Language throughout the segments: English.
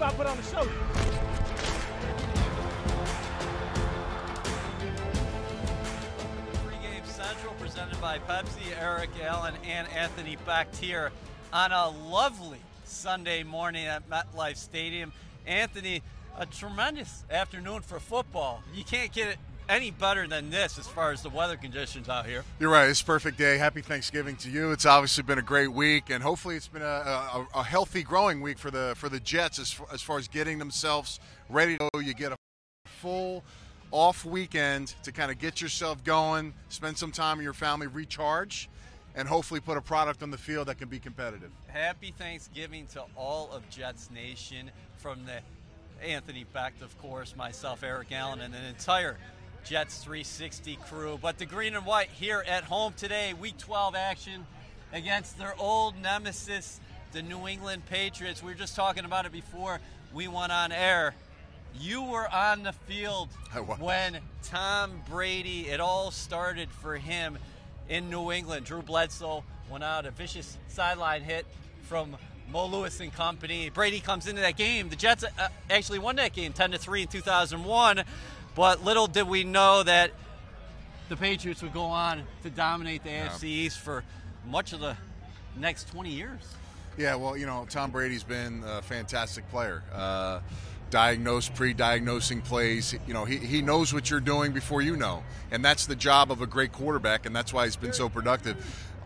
about to put on the show. Pregame Central presented by Pepsi. Eric Allen and Anthony Becht here on a lovely Sunday morning at MetLife Stadium. Anthony, a tremendous afternoon for football. You can't get it any better than this as far as the weather conditions out here. You're right. It's a perfect day. Happy Thanksgiving to you. It's obviously been a great week, and hopefully it's been a healthy, growing week for the Jets as far as getting themselves ready to go. You get a full off weekend to kind of get yourself going, spend some time with your family, recharge, and hopefully put a product on the field that can be competitive. Happy Thanksgiving to all of Jets Nation from the Anthony Becht, of course, myself, Eric Allen, and an entire Jets 360 crew. But the green and white here at home today, Week 12 action against their old nemesis, the New England Patriots. We were just talking about it before we went on air. You were on the field when Tom Brady, it all started for him in New England. Drew Bledsoe went out, a vicious sideline hit from Mo Lewis and company. Brady comes into that game. The Jets actually won that game 10-3 in 2001. But little did we know that the Patriots would go on to dominate the AFC East for much of the next 20 years. Yeah, well, you know, Tom Brady's been a fantastic player. Pre-diagnosing plays. You know, he knows what you're doing before you know. And that's the job of a great quarterback, and that's why he's been so productive.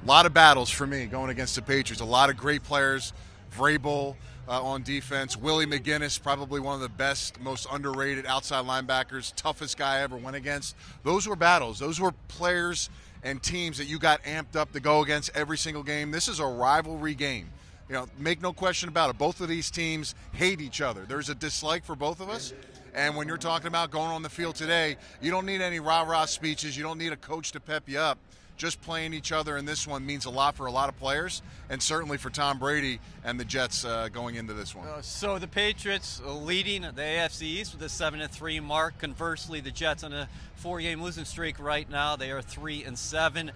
A lot of battles for me going against the Patriots. A lot of great players. Vrabel on defense. Willie McGinnis, probably one of the best, most underrated outside linebackers, toughest guy I ever went against. Those were battles. Those were players and teams that you got amped up to go against every single game. This is a rivalry game. You know, make no question about it. Both of these teams hate each other. There's a dislike for both of us. And when you're talking about going on the field today, you don't need any rah-rah speeches. You don't need a coach to pep you up. Just playing each other in this one means a lot for a lot of players, and certainly for Tom Brady and the Jets going into this one. So the Patriots leading the AFC East with a 7-3 mark. Conversely, the Jets on a 4-game losing streak right now. They are 3-7.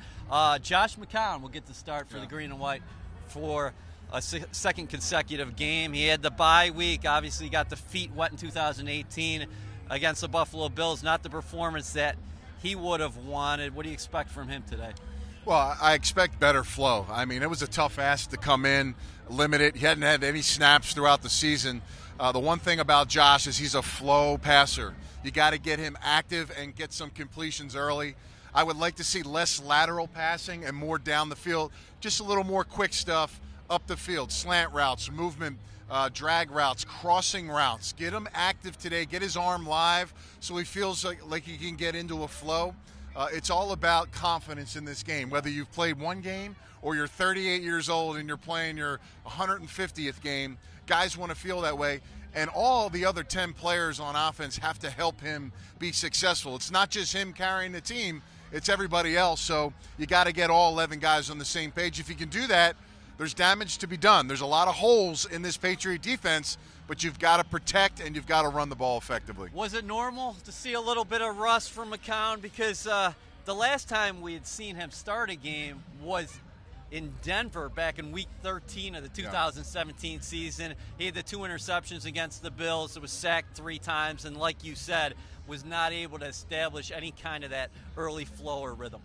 Josh McCown will get the start for the green and white for a second consecutive game. He had the bye week. Obviously got the feet wet in 2018 against the Buffalo Bills. Not the performance that he would have wanted. What do you expect from him today? Well, I expect better flow. I mean, it was a tough ask to come in, limited. He hadn't had any snaps throughout the season. The one thing about Josh is he's a flow passer. You got to get him active and get some completions early. I would like to see less lateral passing and more down the field, just a little more quick stuff up the field, slant routes, movement, drag routes, crossing routes. Get him active today. Get his arm live so he feels like he can get into a flow. It's all about confidence in this game. Whether you've played one game or you're 38 years old and you're playing your 150th game, guys want to feel that way. And all the other 10 players on offense have to help him be successful. It's not just him carrying the team. It's everybody else. So you got to get all 11 guys on the same page. If you can do that, there's damage to be done. There's a lot of holes in this Patriot defense, but you've got to protect and you've got to run the ball effectively. Was it normal to see a little bit of rust from McCown? Because the last time we had seen him start a game was in Denver back in Week 13 of the 2017 season. He had the 2 interceptions against the Bills. It was sacked 3 times, and like you said, was not able to establish any kind of that early flow or rhythm.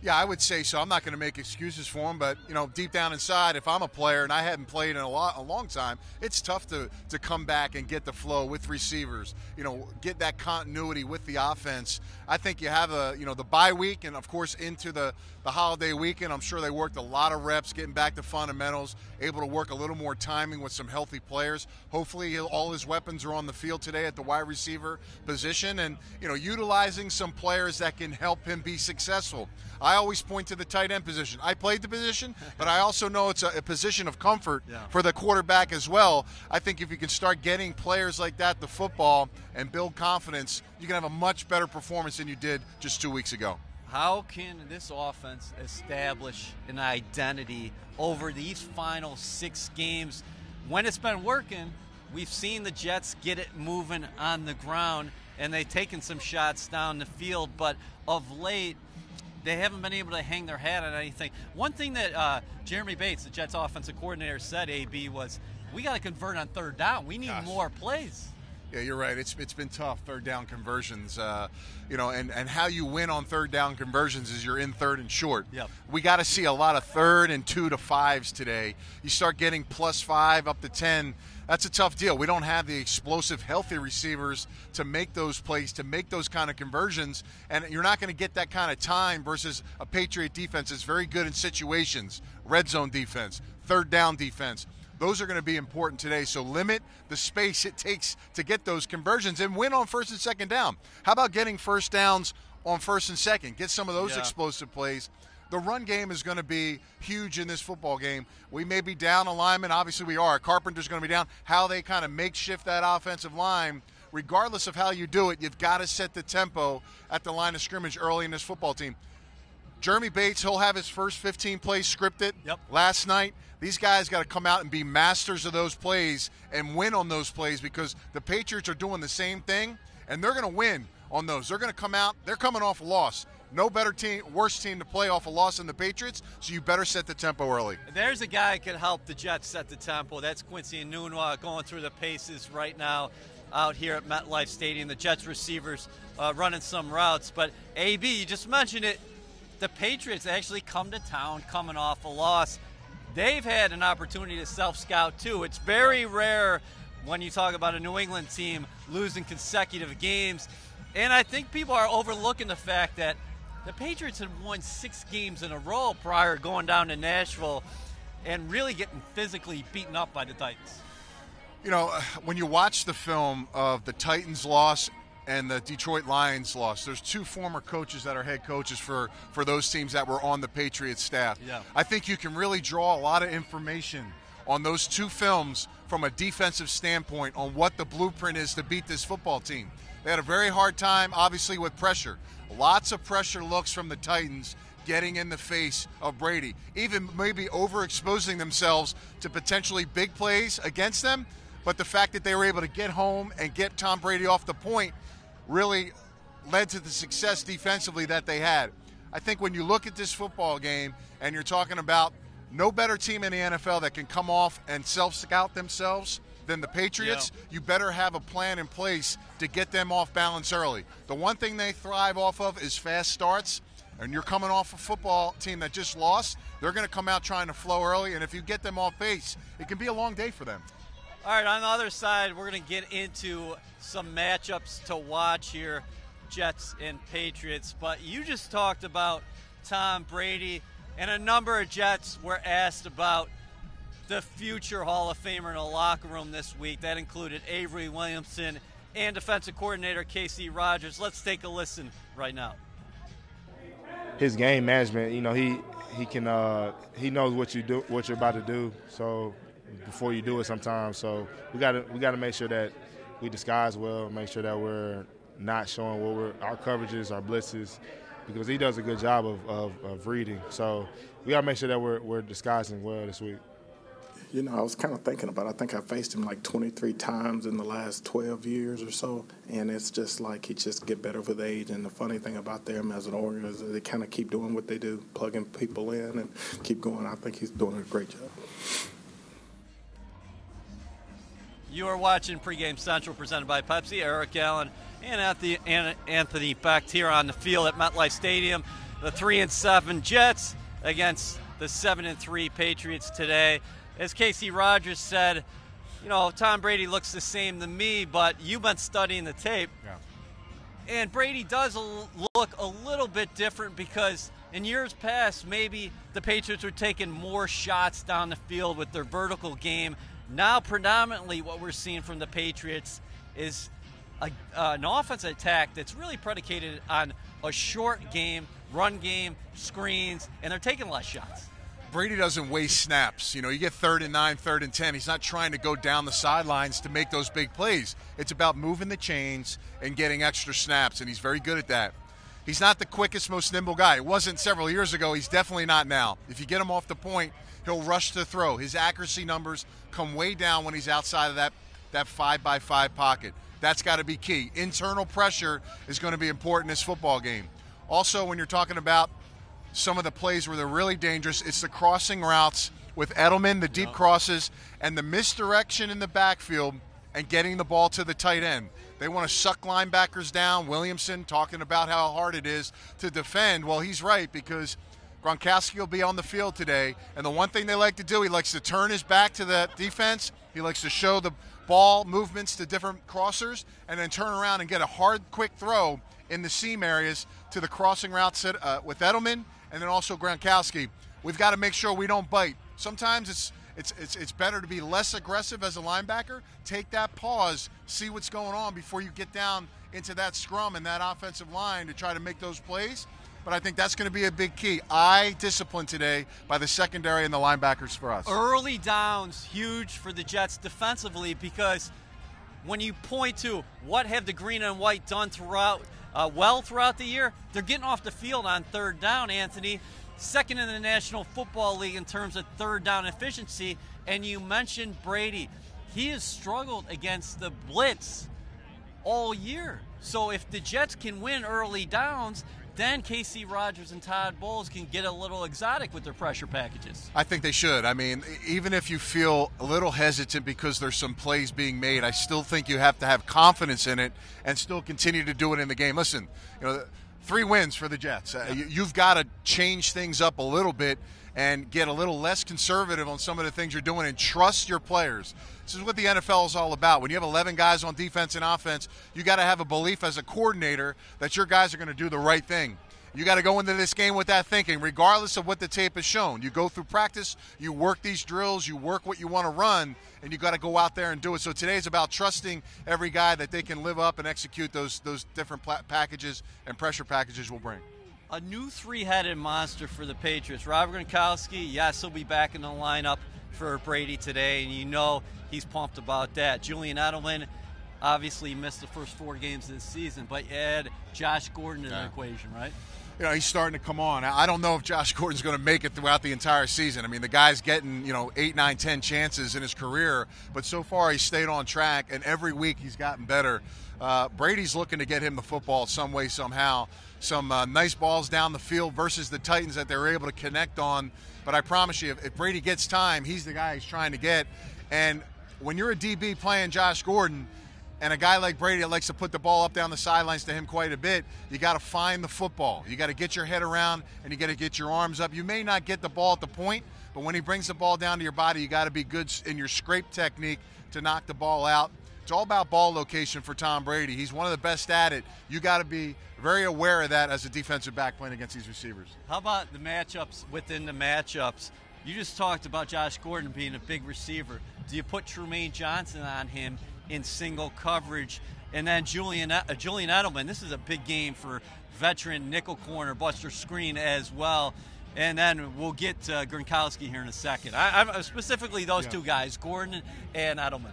Yeah, I would say so. I'm not going to make excuses for him, but, you know, deep down inside, if I'm a player and I hadn't played in a long time, it's tough to come back and get the flow with receivers, you know, get that continuity with the offense. I think you have the bye week and, of course, into the holiday weekend. I'm sure they worked a lot of reps, getting back to fundamentals, able to work a little more timing with some healthy players. Hopefully all his weapons are on the field today at the wide receiver position and, you know, utilizing some players that can help him be successful. I always point to the tight end position. I played the position, but I also know it's a position of comfort for the quarterback as well. I think if you can start getting players like that the football and build confidence, you can have a much better performance than you did just 2 weeks ago. How can this offense establish an identity over these final 6 games? When it's been working, we've seen the Jets get it moving on the ground, and they've taken some shots down the field, but of late, they haven't been able to hang their hat on anything. One thing that Jeremy Bates, the Jets offensive coordinator, said, AB, was we got to convert on third down. We need more plays. Yeah, you're right. It's been tough, third down conversions. And how you win on third down conversions is you're in third and short. Yep. We got to see a lot of third and 2 to 5s today. You start getting +5 up to 10. That's a tough deal. We don't have the explosive, healthy receivers to make those plays, to make those kind of conversions, and you're not going to get that kind of time versus a Patriot defense that's very good in situations, red zone defense, third down defense. Those are going to be important today, so limit the space it takes to get those conversions and win on first and second down. How about getting first downs on first and second? Get some of those explosive plays. The run game is going to be huge in this football game. We may be down a lineman. Obviously, we are. Carpenter's going to be down. How they kind of makeshift that offensive line, regardless of how you do it, you've got to set the tempo at the line of scrimmage early in this football team. Jeremy Bates, he'll have his first 15 plays scripted last night. These guys got to come out and be masters of those plays and win on those plays because the Patriots are doing the same thing, and they're going to win on those. They're going to come out. They're coming off a loss. No better team, worse team to play off a loss than the Patriots, so you better set the tempo early. There's a guy that can help the Jets set the tempo. That's Quincy Enunwa going through the paces right now out here at MetLife Stadium. The Jets receivers running some routes. But, AB, you just mentioned it, the Patriots actually come to town coming off a loss. They've had an opportunity to self-scout, too. It's very rare when you talk about a New England team losing consecutive games. And I think people are overlooking the fact that the Patriots had won 6 games in a row prior going down to Nashville and really getting physically beaten up by the Titans. You know, when you watch the film of the Titans loss and the Detroit Lions loss, there's 2 former coaches that are head coaches for those teams that were on the Patriots staff. Yeah. I think you can really draw a lot of information on those 2 films from a defensive standpoint on what the blueprint is to beat this football team. They had a very hard time, obviously, with pressure. Lots of pressure looks from the Titans getting in the face of Brady, even maybe overexposing themselves to potentially big plays against them. But the fact that they were able to get home and get Tom Brady off the point really led to the success defensively that they had. I think when you look at this football game and you're talking about no better team in the NFL that can come off and self-scout themselves than the Patriots, you better have a plan in place to get them off balance early. The one thing they thrive off of is fast starts, and you're coming off a football team that just lost. They're going to come out trying to flow early, and if you get them off base, it can be a long day for them. All right, on the other side, we're going to get into some matchups to watch here, Jets and Patriots. But you just talked about Tom Brady, and a number of Jets were asked about the future Hall of Famer in the locker room this week. That included Avery Williamson and defensive coordinator K.C. Rogers. Let's take a listen right now. His game management, you know, he knows what you're about to do. So before you do it, sometimes, so we got to make sure that we disguise well, make sure that we're not showing our coverages, our blitzes, because he does a good job of reading. So we got to make sure that we're disguising well this week. You know, I was kind of thinking about it. I think I faced him like 23 times in the last 12 years or so, and it's just like he just get better with age. And the funny thing about them as an organization is they kind of keep doing what they do, plugging people in and keep going. I think he's doing a great job. You are watching Pregame Central presented by Pepsi. Eric Allen and Anthony Becht here on the field at MetLife Stadium. The 3-7 Jets against the 7-3 Patriots today. As K.C. Rogers said, you know, Tom Brady looks the same to me, but you've been studying the tape. Yeah. And Brady does look a little bit different because in years past, maybe the Patriots were taking more shots down the field with their vertical game. Now, predominantly what we're seeing from the Patriots is an offensive attack that's really predicated on a short game, run game, screens, and they're taking less shots. Brady doesn't waste snaps. You know, you get 3rd and 9, 3rd and 10. He's not trying to go down the sidelines to make those big plays. It's about moving the chains and getting extra snaps, and he's very good at that. He's not the quickest, most nimble guy. It wasn't several years ago. He's definitely not now. If you get him off the point, he'll rush to throw. His accuracy numbers come way down when he's outside of that 5-by-5 pocket. That's got to be key. Internal pressure is going to be important in this football game. Also, when you're talking about some of the plays where they're really dangerous, it's the crossing routes with Edelman, the deep crosses, and the misdirection in the backfield and getting the ball to the tight end. They want to suck linebackers down. Williamson talking about how hard it is to defend. Well, he's right, because Gronkowski will be on the field today, and the one thing they like to do, he likes to turn his back to the defense. He likes to show the ball movements to different crossers and then turn around and get a hard, quick throw in the seam areas to the crossing routes with Edelman and then also Gronkowski. We've got to make sure we don't bite. Sometimes it's better to be less aggressive as a linebacker, take that pause, see what's going on before you get down into that scrum and that offensive line to try to make those plays. But I think that's going to be a big key. Eye discipline today by the secondary and the linebackers for us. Early downs, huge for the Jets defensively, because when you point to what have the green and white done throughout the year, they're getting off the field on third down, Anthony. Second in the National Football League in terms of third down efficiency. And you mentioned Brady. He has struggled against the blitz all year. So if the Jets can win early downs, then K.C. Rogers and Todd Bowles can get a little exotic with their pressure packages. I think they should. I mean, even if you feel a little hesitant because there's some plays being made, I still think you have to have confidence in it and still continue to do it in the game. Listen, 3 wins for the Jets. You've got to change things up a little bit and get a little less conservative on some of the things you're doing and trust your players. This is what the NFL is all about. When you have 11 guys on defense and offense, you got to have a belief as a coordinator that your guys are going to do the right thing. You got to go into this game with that thinking, regardless of what the tape has shown. You go through practice, you work these drills, you work what you want to run, and you got to go out there and do it. So today is about trusting every guy that they can live up and execute those different packages and pressure packages will bring. A new 3-headed monster for the Patriots. Robert Gronkowski, yes, he'll be back in the lineup for Brady today, and he's pumped about that. Julian Edelman obviously missed the first 4 games of the season, but you add Josh Gordon to the equation, right? He's starting to come on. I don't know if Josh Gordon's going to make it throughout the entire season. I mean, the guy's getting, 8, 9, 10 chances in his career, but so far he's stayed on track, and every week he's gotten better. Brady's looking to get him the football some way, somehow. Some nice balls down the field versus the Titans that they were able to connect on. But I promise you, if Brady gets time, he's the guy he's trying to get. And when you're a DB playing Josh Gordon, and a guy like Brady that likes to put the ball up down the sidelines to him quite a bit, you got to find the football. You got to get your head around, and you got to get your arms up. You may not get the ball at the point, but when he brings the ball down to your body, you got to be good in your scrape technique to knock the ball out. It's all about ball location for Tom Brady. He's one of the best at it. You got to be very aware of that as a defensive back playing against these receivers. How about the matchups within the matchups? You just talked about Josh Gordon being a big receiver. Do you put Trumaine Johnson on him in single coverage? And then Julian Edelman, this is a big game for veteran nickel corner Buster Screen as well. And then we'll get Gronkowski here in a second. I'm specifically those 2 guys, Gordon and Edelman.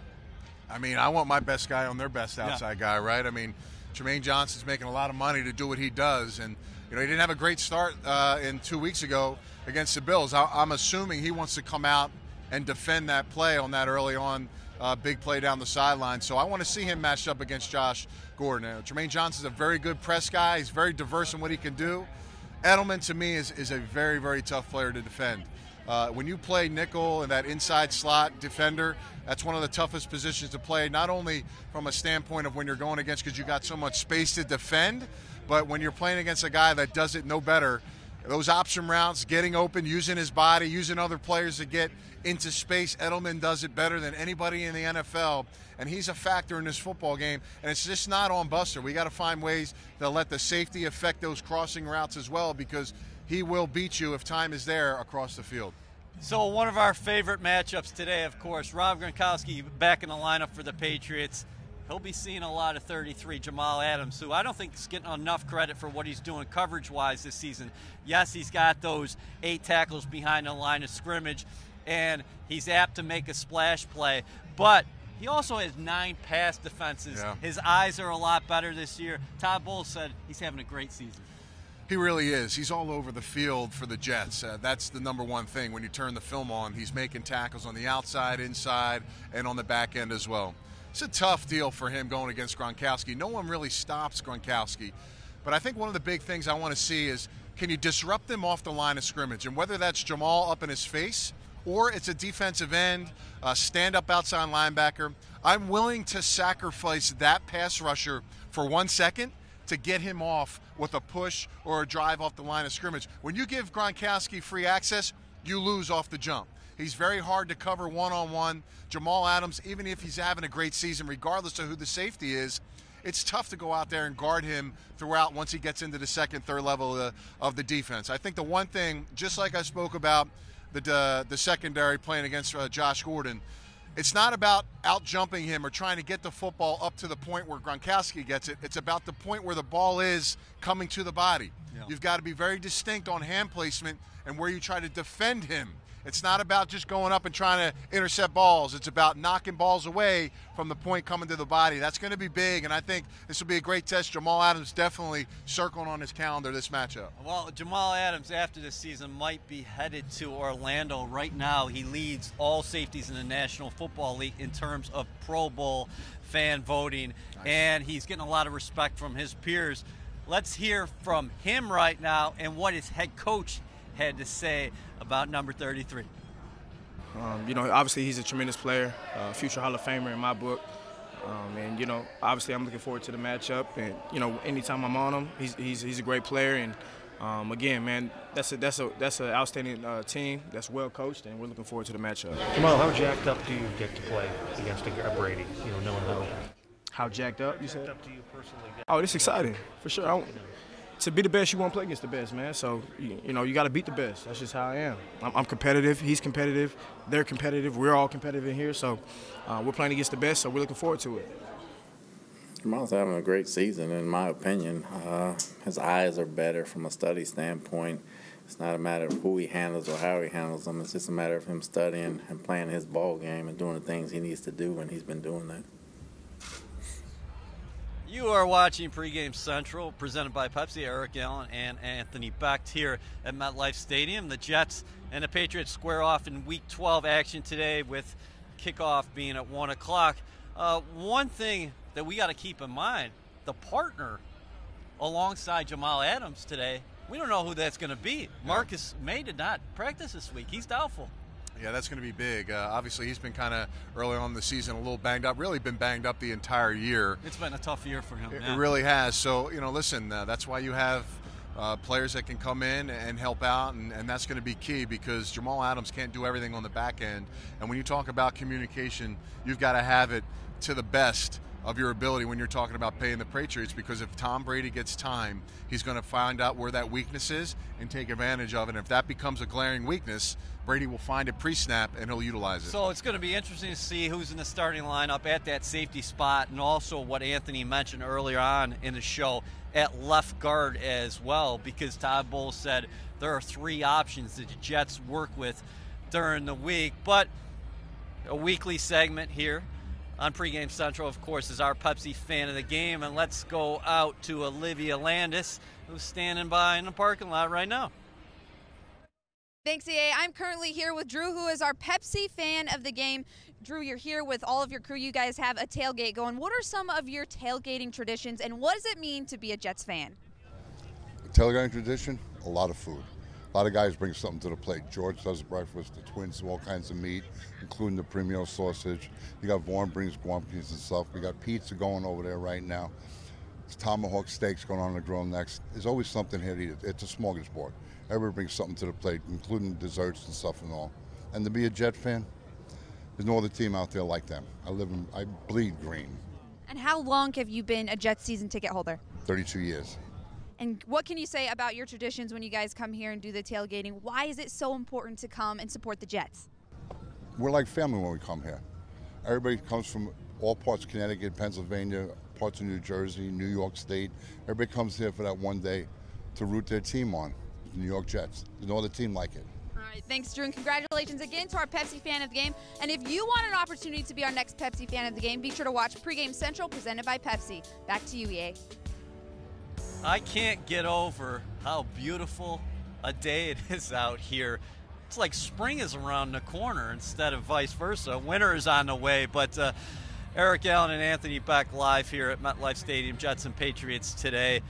I mean, I want my best guy on their best outside guy, right? I mean, Trumaine Johnson's making a lot of money to do what he does. And, he didn't have a great start in 2 weeks ago against the Bills. I'm assuming he wants to come out and defend that play on that early on big play down the sideline. So I want to see him matched up against Josh Gordon. Trumaine Johnson's a very good press guy. He's very diverse in what he can do. Edelman, to me, is a very, very tough player to defend. When you play nickel and that inside slot defender, that's one of the toughest positions to play, not only from a standpoint of when you're going against because you got so much space to defend, but when you're playing against a guy that does it no better, those option routes, getting open, using his body, using other players to get into space. Edelman does it better than anybody in the NFL, and he's a factor in this football game, and it's just not on Buster. We got to find ways to let the safety affect those crossing routes as well, because he will beat you if time is there across the field. So one of our favorite matchups today, of course, Rob Gronkowski back in the lineup for the Patriots. He'll be seeing a lot of 33, Jamal Adams, who I don't think is getting enough credit for what he's doing coverage-wise this season. Yes, he's got those 8 tackles behind the line of scrimmage, and he's apt to make a splash play. But he also has 9 pass defenses. Yeah. His eyes are a lot better this year. Todd Bowles said he's having a great season. He really is. He's all over the field for the Jets. That's the number one thing. When you turn the film on, he's making tackles on the outside, inside, and on the back end as well. It's a tough deal for him going against Gronkowski. No one really stops Gronkowski. But I think one of the big things I want to see is, can you disrupt them off the line of scrimmage? And whether that's Jamal up in his face or it's a defensive end, stand-up outside linebacker. I'm willing to sacrifice that pass rusher for 1 second to get him off with a push or a drive off the line of scrimmage. When you give Gronkowski free access, you lose off the jump. He's very hard to cover one-on-one. Jamal Adams, even if he's having a great season, regardless of who the safety is, it's tough to go out there and guard him throughout once he gets into the second, third level of the defense. I think the one thing, just like I spoke about the secondary playing against Josh Gordon, it's not about out-jumping him or trying to get the football up to the point where Gronkowski gets it. It's about the point where the ball is coming to the body. Yeah. You've got to be very distinct on hand placement and where you try to defend him. It's not about just going up and trying to intercept balls. It's about knocking balls away from the point coming to the body. That's going to be big, and I think this will be a great test. Jamal Adams definitely circling on his calendar this matchup. Well, Jamal Adams, after this season, might be headed to Orlando. Right now, he leads all safeties in the National Football League in terms of Pro Bowl fan voting, and he's getting a lot of respect from his peers. Let's hear from him right now and what his head coach had to say about number 33. Obviously he's a tremendous player, future Hall of Famer in my book. And obviously I'm looking forward to the matchup. And anytime I'm on him, he's a great player. And again, man, that's an outstanding team that's well coached, and we're looking forward to the matchup. Jamal, how jacked up do you get to play against a Brady? Knowing how jacked up you said? Jacked up do you personally get? Oh, it's exciting for sure. To be the best, you want to play against the best, man. So, you got to beat the best. That's just how I am. I'm competitive. He's competitive. They're competitive. We're all competitive in here. So, we're playing against the best, so we're looking forward to it. Jamal's having a great season, in my opinion. His eyes are better from a study standpoint. It's not a matter of who he handles or how he handles them. It's just a matter of him studying and playing his ball game and doing the things he needs to do, and he's been doing that. You are watching Pregame Central, presented by Pepsi. Eric Allen and Anthony Becht here at MetLife Stadium. The Jets and the Patriots square off in Week 12 action today, with kickoff being at 1 o'clock. One thing that we got to keep in mind, the partner alongside Jamal Adams today, we don't know who that's going to be. Marcus May did not practice this week. He's doubtful. Yeah, that's going to be big. Obviously, he's been kind of early on in the season a little banged up, really been banged up the entire year. It's been a tough year for him. It really has. So, listen, that's why you have players that can come in and help out, and that's going to be key, because Jamal Adams can't do everything on the back end. And when you talk about communication, you've got to have it to the best of your ability when you're talking about paying the Patriots, because if Tom Brady gets time, he's going to find out where that weakness is and take advantage of it. And if that becomes a glaring weakness, Brady will find it pre-snap and he'll utilize it. So it's going to be interesting to see who's in the starting lineup at that safety spot, and also what Anthony mentioned earlier on in the show at left guard as well, because Todd Bowles said there are 3 options that the Jets work with during the week. But a weekly segment here on Pregame Central, of course, is our Pepsi fan of the game. And let's go out to Olivia Landis, who's standing by in the parking lot right now. Thanks, EA. I'm currently here with Drew, who is our Pepsi fan of the game. Drew, you're here with all of your crew. You guys have a tailgate going. What are some of your tailgating traditions, and what does it mean to be a Jets fan? Tailgating tradition, a lot of food. A lot of guys bring something to the plate. George does breakfast, the twins do all kinds of meat, including the premio sausage. You got Vaughn brings guampies and stuff. We got pizza going over there right now. There's tomahawk steaks going on the grill next. There's always something here to eat. It's a smorgasbord. Everybody brings something to the plate, including desserts and stuff and all. And to be a Jet fan, there's no other team out there like them. I bleed green. And how long have you been a Jets season ticket holder? 32 years. And what can you say about your traditions when you guys come here and do the tailgating? Why is it so important to come and support the Jets? We're like family when we come here. Everybody comes from all parts of Connecticut, Pennsylvania, parts of New Jersey, New York State. Everybody comes here for that one day to root their team on, the New York Jets. There's no other team like it. All right, thanks, Drew, and congratulations again to our Pepsi fan of the game. And if you want an opportunity to be our next Pepsi fan of the game, be sure to watch Pregame Central, presented by Pepsi. Back to you, EA. I can't get over how beautiful a day it is out here. It's like spring is around the corner instead of vice versa. Winter is on the way. But Eric Allen and Anthony Becht live here at MetLife Stadium, Jets and Patriots today.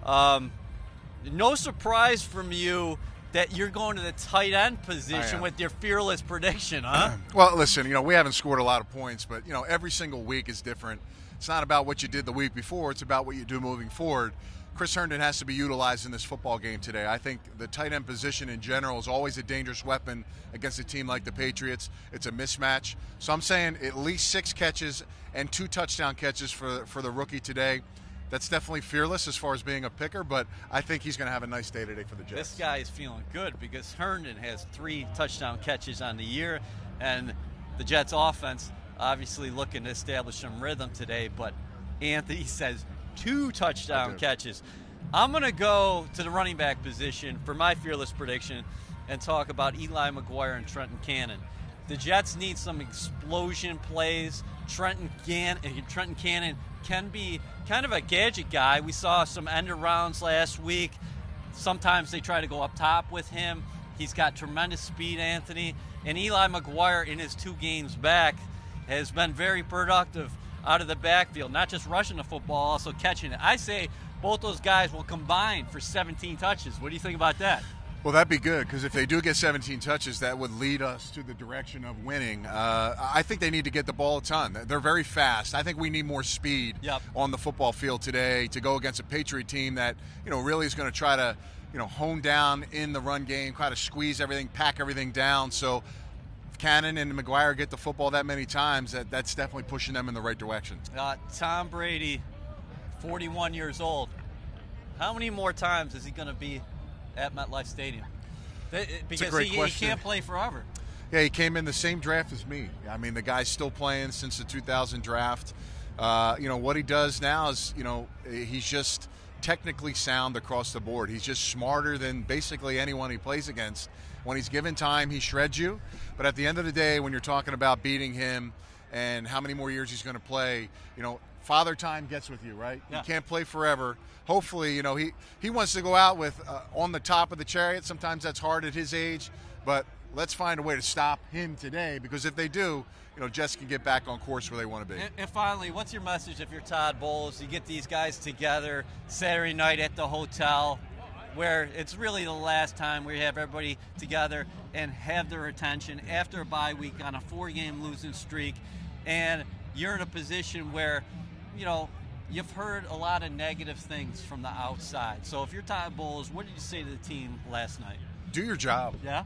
No surprise from you that you're going to the tight end position with your fearless prediction, huh? Well, listen, we haven't scored a lot of points, but, every single week is different. It's not about what you did the week before. It's about what you do moving forward. Chris Herndon has to be utilized in this football game today. I think the tight end position in general is always a dangerous weapon against a team like the Patriots. It's a mismatch. So I'm saying at least 6 catches and 2 touchdown catches for the rookie today. That's definitely fearless as far as being a picker, but I think he's going to have a nice day today for the Jets. This guy is feeling good because Herndon has 3 touchdown catches on the year, and the Jets offense obviously looking to establish some rhythm today, but Anthony says 2 touchdown catches. I'm going to go to the running back position for my fearless prediction and talk about Eli McGuire and Trenton Cannon. The Jets need some explosion plays. Trenton Cannon can be kind of a gadget guy. We saw some end arounds last week. Sometimes they try to go up top with him. He's got tremendous speed, Anthony. And Eli McGuire, in his 2 games back, has been very productive out of the backfield, not just rushing the football, also catching it. I say both those guys will combine for 17 touches. What do you think about that? Well, that'd be good, because if they do get 17 touches, that would lead us to the direction of winning. I think they need to get the ball a ton. They're very fast. I think we need more speed on the football field today to go against a Patriot team that, really is going to try to, hone down in the run game, try to squeeze everything, pack everything down. So if Cannon and McGuire get the football that many times, that's definitely pushing them in the right direction. Tom Brady, 41 years old. How many more times is he going to be at MetLife Stadium? Because he can't play forever. Yeah, he came in the same draft as me. I mean, the guy's still playing since the 2000 draft. What he does now is, he's just technically sound across the board. He's just smarter than basically anyone he plays against. When he's given time, he shreds you. But at the end of the day, when you're talking about beating him and how many more years he's going to play, father time gets with you, right? Yeah. You can't play forever. Hopefully, he wants to go out with on the top of the chariot. Sometimes that's hard at his age, but let's find a way to stop him today, because if they do, Jets can get back on course where they want to be. And finally, what's your message if you're Todd Bowles? You get these guys together Saturday night at the hotel, where it's really the last time we have everybody together and have their attention after a bye week on a 4-game losing streak, and you're in a position where, you've heard a lot of negative things from the outside. So if you're Todd Bowles, what did you say to the team last night? Do your job. Yeah?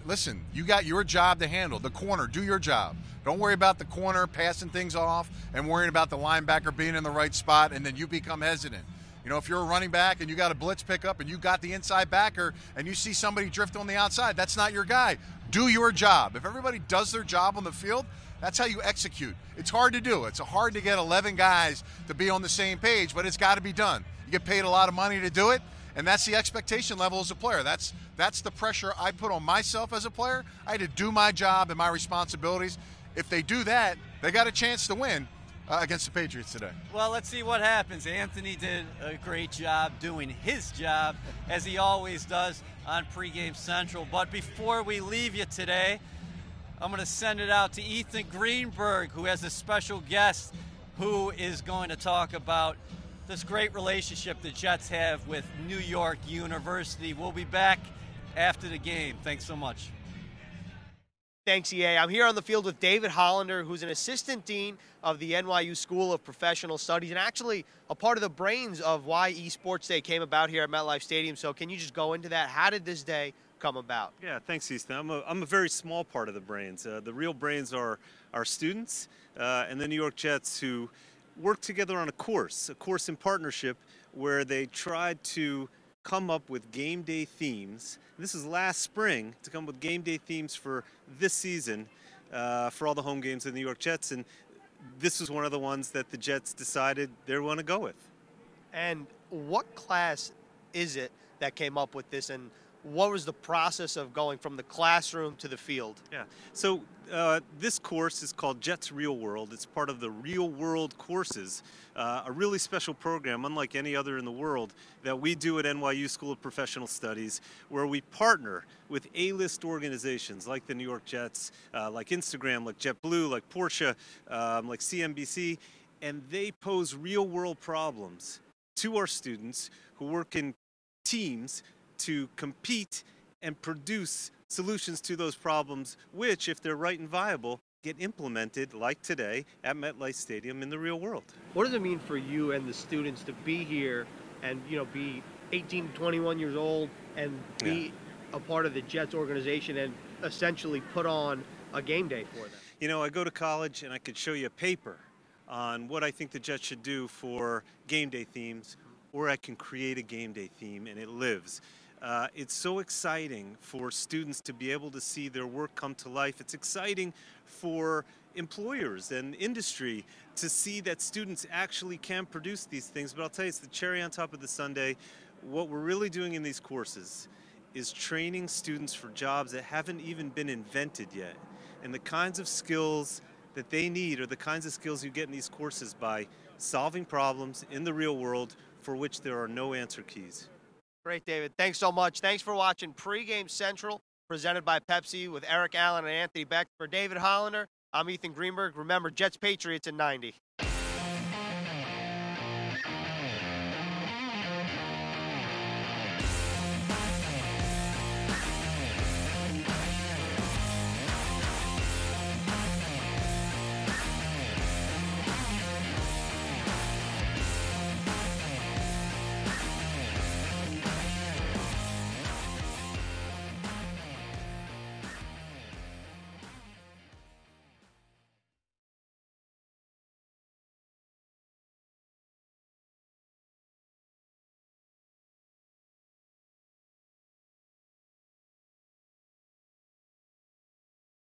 Listen, you got your job to handle. The corner, do your job. Don't worry about the corner passing things off and worrying about the linebacker being in the right spot, and then you become hesitant. If you're a running back and you got a blitz pickup and you got the inside backer and you see somebody drift on the outside, that's not your guy. Do your job. If everybody does their job on the field, that's how you execute. It's hard to do. It's hard to get 11 guys to be on the same page, but it's got to be done. You get paid a lot of money to do it, and that's the expectation level as a player. That's the pressure I put on myself as a player. I had to do my job and my responsibilities. If they do that, they got a chance to win against the Patriots today. Well, let's see what happens. Anthony did a great job doing his job, as he always does on Pregame Central. But before we leave you today, I'm going to send it out to Ethan Greenberg, who has a special guest who is going to talk about this great relationship the Jets have with New York University. We'll be back after the game. Thanks so much. Thanks, EA. I'm here on the field with David Hollander, who's an assistant dean of the NYU School of Professional Studies and actually a part of the brains of why eSports Day came about here at MetLife Stadium. So can you just go into that? How did this day come about? Yeah, thanks, Easton. I'm a very small part of the brains. The real brains are our students and the New York Jets, who work together on a course in partnership where they tried to come up with game day themes. This is last spring, to come up with game day themes for this season for all the home games of the New York Jets, and this was one of the ones that the Jets decided they want to go with. And what class is it that came up with this, and what was the process of going from the classroom to the field? Yeah, so this course is called Jets Real World. It's part of the Real World courses, a really special program, unlike any other in the world, that we do at NYU School of Professional Studies, where we partner with A-list organizations like the New York Jets, like Instagram, like JetBlue, like Porsche, like CNBC, and they pose real-world problems to our students who work in teams to compete and produce solutions to those problems, which, if they're right and viable, get implemented, like today, at MetLife Stadium in the real world. What does it mean for you and the students to be here and, be 18 to 21 years old and be a part of the Jets organization and essentially put on a game day for them? I go to college and I could show you a paper on what I think the Jets should do for game day themes, or I can create a game day theme and it lives. It's so exciting for students to be able to see their work come to life. It's exciting for employers and industry to see that students actually can produce these things. But I'll tell you, it's the cherry on top of the sundae. What we're really doing in these courses is training students for jobs that haven't even been invented yet. And the kinds of skills that they need are the kinds of skills you get in these courses by solving problems in the real world for which there are no answer keys. Great, David. Thanks so much. Thanks for watching Pregame Central, presented by Pepsi with Eric Allen and Anthony Becht. For David Hollander, I'm Ethan Greenberg. Remember, Jets Patriots in 90.